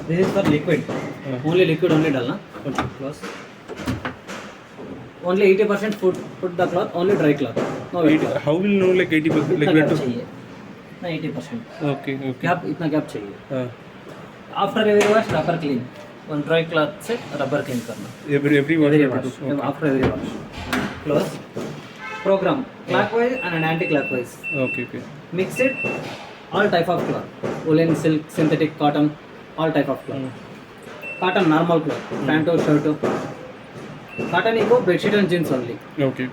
This is for liquid. Only liquid only डालना. Close. Only 80% put the cloth. Only dry cloth. No wet cloth. How will know like 80% like that? ना 80%. Okay. Gap इतना gap चाहिए. After every wash rubber clean. One dry cloth से rubber clean करना. Every wash. Okay. After every wash. Close. Program clockwise and anti-clockwise. Okay. Mix it. All type of cloth. Woolen, silk, synthetic, cotton. All type of cloth. Cotton normal cloth. Pant or shirt. Cotton eco bedsheet and jeans only. Okay.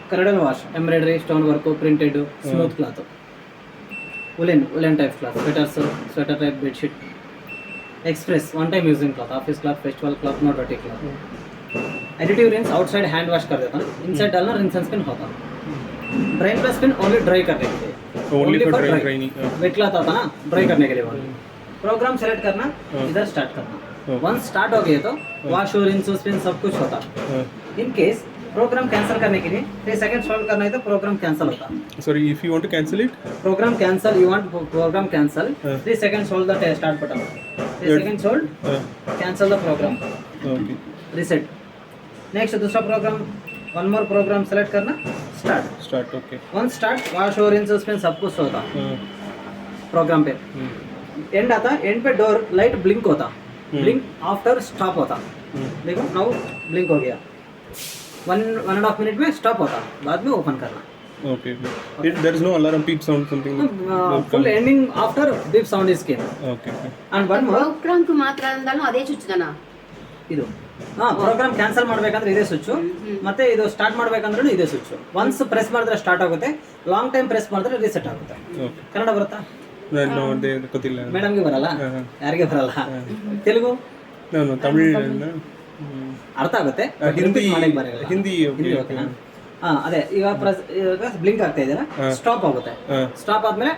Corridor wash. Embroidery, stone work, printed, smooth cloth. Woolen type cloth. Sweater type bedsheet. Express one time using cloth. Office cloth, festival cloth, no dirty cloth. Additive rinse outside hand wash कर देता ना. Inside डालना rinse and spin होता. Drain plus spin only dry करने के लिए. Only for drying. Wet cloth आता ना dry करने के लिए वाला. Program select करना, इधर start करना. Once start हो गया तो wash और rinse और spin सब कुछ होता. In case program cancel करने के लिए 3 seconds hold करना है तो program cancel होता. Sorry, if you want to cancel it? Program cancel, you want program cancel. 3 seconds hold the start button. 3 seconds hold. Cancel the program. Okay. Reset. Next दूसरा program, one more program select करना. Start. Okay. Once start wash और rinse spin सब कुछ होता. Program पे. End आता, end पे door light blink होता. Blink after stop होता. देखो now blink हो गया. 1.5 minute में stop होता. बाद में open करना. Okay. There is no alarm beep sound something. Full ending after beep sound is came. Okay. And one more. Program కు మాత్రం అందాను అదే చుಚ್ಚುದನಾ ಇದು ಪ್ರೋಗ್ರಾಮ್ ಕ್ಯಾನ್ಸಲ್ ಮಾಡಬೇಕಂದ್ರೆ ಇದೇ ಸ್ವಿಚ್ ಮತ್ತೆ ಇದು ಸ್ಟಾರ್ಟ್ ಮಾಡಬೇಕಂದ್ರೂ ಇದೇ ಸ್ವಿಚ್. ಒನ್ಸ್ ಪ್ರೆಸ್ ಮಾಡಿದ್ರೆ ಸ್ಟಾರ್ಟ್ ಆಗುತ್ತೆ, ಲಾಂಗ್ ಟೈಮ್ ಪ್ರೆಸ್ ಮಾಡಿದ್ರೆ ರೀಸೆಟ್ ಆಗುತ್ತೆ. ಕನ್ನಡ ಬರುತ್ತಾ? ಗೊತ್ತಿಲ್ಲ ಮೇಡಮ್ಗೆ ಬರಲ್ಲ, ಯಾರಿಗೆ ಬರಲ್ಲ. ತೆಲುಗು ತಮಿಳ್ ಅರ್ಥ ಆಗುತ್ತೆ, ಹಿಂದಿ ಅದೇ ಈಗ ಬ್ಲಿಂಕ್ ಆಗ್ತಾ ಇದ್ದೀರಾ, ಸ್ಟಾಪ್ ಆಗುತ್ತೆ. ಸ್ಟಾಪ್ ಆದ್ಮೇಲೆ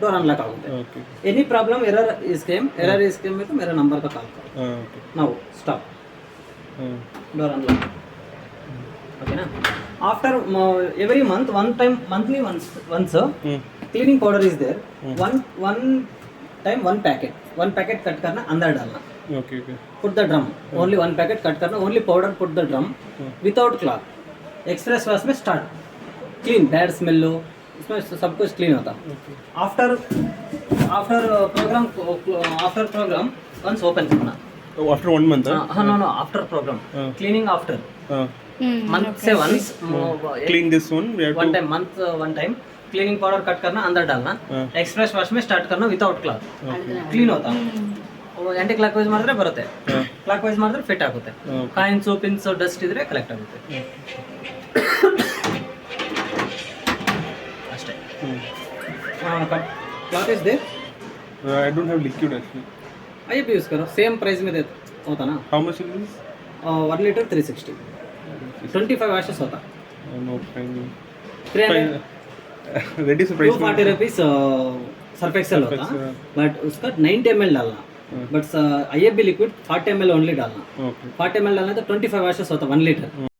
डोर अनलॉक आउट है. Any problem error is came में तो मेरा नंबर का कॉल करो. Now stop door unlock. Okay ना. After every month monthly once cleaning powder is there. one time one packet cut करना, अंदर डालना. Okay. Put the drum. Only one packet cut करना, only powder put the drum without cloth. Express wash में start clean, bad smell लो, इसमें सब कुछ clean होता. After program once open करना. After 1 month? No after program cleaning after month से once clean this one one time cleaning powder cut करना, अंदर डालना. एक्सप्रेस वाश में स्टार्ट करना विदाउट क्लॉथ. क्लीन होता. ಆಂಟಿ ಕ್ಲಾಕ್ ವೈಸ್ ಮಾಡಿದ್ರೆ ಬರುತ್ತೆ, ಕ್ಲಾಕ್ ವೈಸ್ ಮಾಡಿದ್ರೆ ಫಿಟ್ ಆಗುತ್ತೆ. ಕಾಯಿನ್ಸು ಪಿನ್ಸು ಡಸ್ಟ್ ಇದ್ರೆ ಕಲೆಕ್ಟ್ ಆಗುತ್ತೆ ಅಷ್ಟೇ. Cloth is there. I don't have liquid actually. IFB use करो, सेम प्राइस में देता होता ना. How much is this? 1 liter 360. 25 washes होता. No, fine. 300 That is the price. 240 rupees Surf Excel होता, बट उसका 90 ml डालना. But IFB liquid 40 ml only डालना. 40 ml डालना तो 25 washes होता 1 liter.